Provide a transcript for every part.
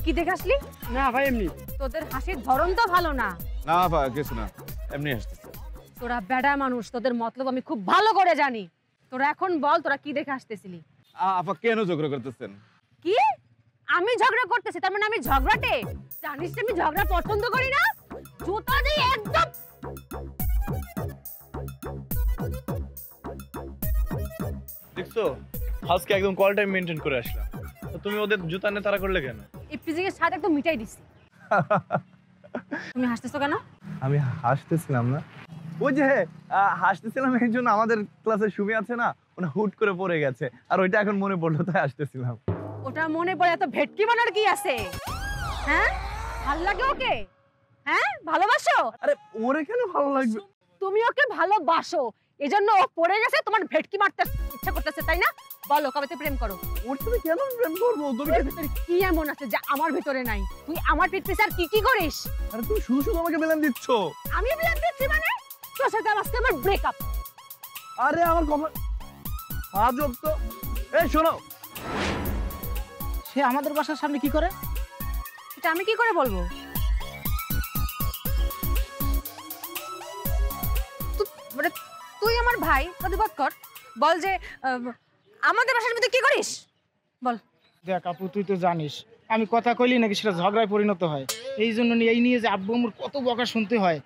কি দেখে আসলি? না ভাই এমনি। তোদের হাসির ধরন তো ভালো না। না ভাই কিছু না, এমনি হাসতেছি। তোরা বেডা মানুষ, তোদের মতলব আমি খুব ভালো করে জানি। তোরা এখন বল তোরা কি দেখে আসতেছিলি? আপা কেন ঝগড়া করতেছেন? কি আমি ঝগড়া করতেছি? তার মানে আমি ঝগড়াটে? জানিস না আমি ঝগড়া পছন্দ করি না। জুতা দিয়ে একদম। দেখছো আজকে একদম কল টাইম মেইনটেইন করে আসলাম, তো তুমি ওদের জুতা নিয়ে তাড়া করলে কেন? ইফতিজিং এর সাথে একদম মিটাই দিছি। তুমি হাসতেছো কেন? আমি হাসতেছিলাম না, ওই যে হাসতেছিলাম এই জন্য আমাদের ক্লাসে সুমি আছে না, ওনা হুট করে পড়ে গেছে আর ওইটা এখন মনে পড়লো তাই হাসতেছিলাম। ওটা মনে পড়ে এত ভেটকি বানার কি আছে? হ্যাঁ ভাল লাগে ওকে? হ্যাঁ ভালোবাসো? আরে ওরে কেন ভালো লাগবে? তুমি ওকে ভালোবাসো এজন্য ও পড়ে গেছে, তোমার ভেটকি মারতে ইচ্ছা করতেছে তাই না? বলো কবে থেকে প্রেম করো? ওর সাথে কেন প্রেম করবো? তুমি ভিতরে কি এমন আছে যা আমার ভিতরে নাই? তুই আমার পিঠ পিছে আর কি কি করিস? আরে তুমি শুধু শুধু আমাকে ব্লেম দিচ্ছ। আমি ব্লেম দিচ্ছি মানে? তোর সাথে আজকে আমার ব্রেকআপ। আরে আমার কপাল আজব তো। এই শোনো, সে আমাদের বাসার সামনে কি করে? এটা আমি কি করে বলবো? মানে তুই আমার ভাই, প্রতিবাদ কর। বল যে আমাদের বাসার মধ্যে কি করিস? বল। দেখ আপু, তুই তো জানিস আমি কথা কইলি নাকি সেটা ঝগড়ায় পরিণত হয়। এই জন্য এই নিয়ে যে আব্বু আম্মুর কত বকা শুনতে হয়।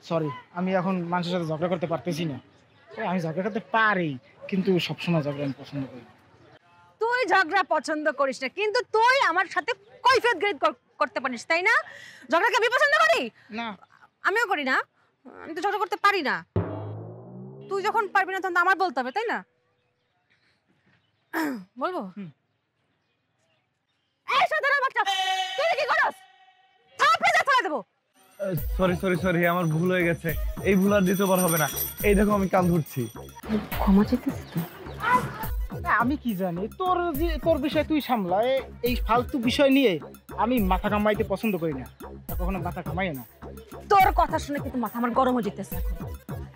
সরি, আমি এখন মানুষের সাথে ঝগড়া করতে পারতেছি না। আমি ঝগড়া করতে পারি কিন্তু সবসময় ঝগড়া আমি পছন্দ করি। তুই ঝগড়া পছন্দ করিস না কিন্তু তুই আমার সাথে কৈফিয়ত গ্রেড করতে পারিস তাই না? ঝগড়াকে আমি পছন্দ করি না? আমিও করি না, আমি তো ঝগড়া করতে পারি না। তুই যখন পারবি না তখন আমার বলতে হবে তাই না? বলবো? এই সাধারণ বাচ্চা, তুই কি করস? থাপড়ে যা ফেলে দেবো। সরি সরি সরি, আমার ভুল হয়ে গেছে, এই ভুল আর দ্বিতীয়বার হবে না। এই দেখো আমি কান ধরছি। ক্ষমা চাইতেছিস তুই? আমি কি জানি, তোর বিষয় তুই সামলা। এই ফালতু বিষয় নিয়ে আমি মাথা কামাইতে পছন্দ করি না, কখনো মাথা কামাই না। তোর কথা শুনে কিন্তু মাথা আমার গরম হয়ে যেতেছে।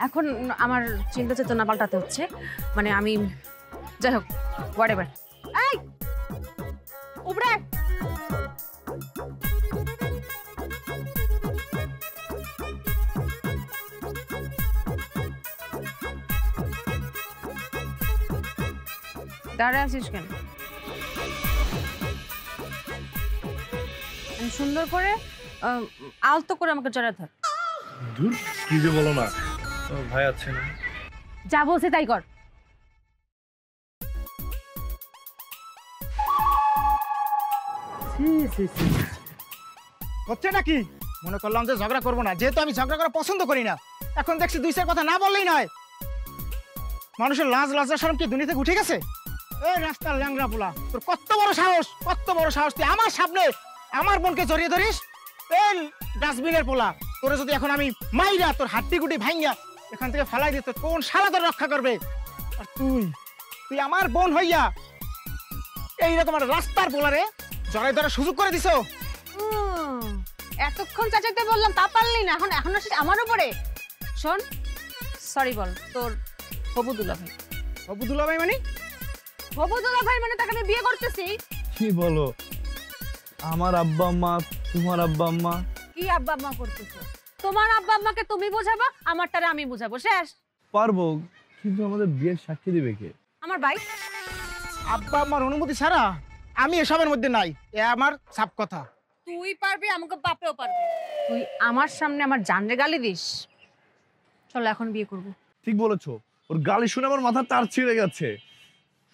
এখন আমার চিন্তা চেতনা পাল্টাতে হচ্ছে। মানে আমি যাই হোক হোয়াটএভার। এই উপরে দাঁড়ায় আছিস কেন? সুন্দর করে আলতো করে আমাকে জড়ায় ধর। ধুর, কি যে বলো না, ভাই আছে না? যা বলছে তাই কর। হচ্ছে নাকি? মনে করলাম যে ঝগড়া করবো না, যেহেতু আমি ঝগড়া করা পছন্দ করি না। এখন দেখছি দুই চার কথা না বললেই নয়। মানুষের লাজ লজ্জা শরম কি দুনিয়া থেকে উঠে গেছে? এই রাস্তার ল্যাংড়া পোলা, তোর কত বড় সাহস, কত বড় সাহস তুই আমার সামনে আমার বোনকে জড়িয়ে ধরিস? এই ডাস্টবিনের পোলা, তোরে যদি এখন আমি মাইরা তোর হাড্ডি গুটি ভাঙ্গা এখান থেকে ফেলাই দিত, কোন শালা তোর রক্ষা করবে? আর তুই আমার বোন হইয়া এইরকম একটা রাস্তার পোলারে জড়াই ধরার সুযোগ করে দিছো। এতক্ষণ চাচাতে বললাম তা পারলি না, এখন আসিস আমার উপরে। শোন, সরি বল তোর হবু দুলাভাই। হবু দুলাভাই মানে? হবু দুলাভাই মানে তাকে আমি বিয়ে করতেছি। কি বলো? আমার আব্বা আম্মা, তোমার আব্বা আম্মা? কি আব্বা আম্মা করতেছো? তোমার আব্বা আম্মাকে তুমি বোঝাবা, আমারটারে আমি বোঝাবো, শেষ। পারবো, কিন্তু আমাদের বিয়ের সাক্ষী দিবে কে? আমার ভাই। আব্বা আম্মার অনুমতি ছাড়া আমি এসবের মধ্যে নাই, এ আমার সাপ কথা। তুই পারবি, আমাকে বাপেও পারবে। তুই আমার সামনে আমার জানরে গালি দিস? চলো এখন বিয়ে করবো। ঠিক বলেছো, ওর গালি শুনে আমার মাথা তার ছিঁড়ে গেছে।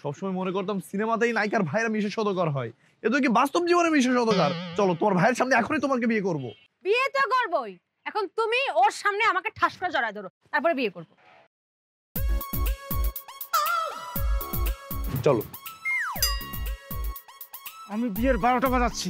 সবসময় মনে করতাম সিনেমাতেই নায়িকার ভাইরা মিশে সদকার হয়, এ তো কি বাস্তব জীবনে মিশে সদকার। চলো তোমার ভাইয়ের সামনে এখনই তোমাকে বিয়ে করবো। বিয়ে তো করবোই, এখন তুমি ওর সামনে আমাকে ঠাস করে জড়ায় ধরো, তারপরে বিয়ে করবো। চলো। আমি বিয়ের 12টা বাজাচ্ছি।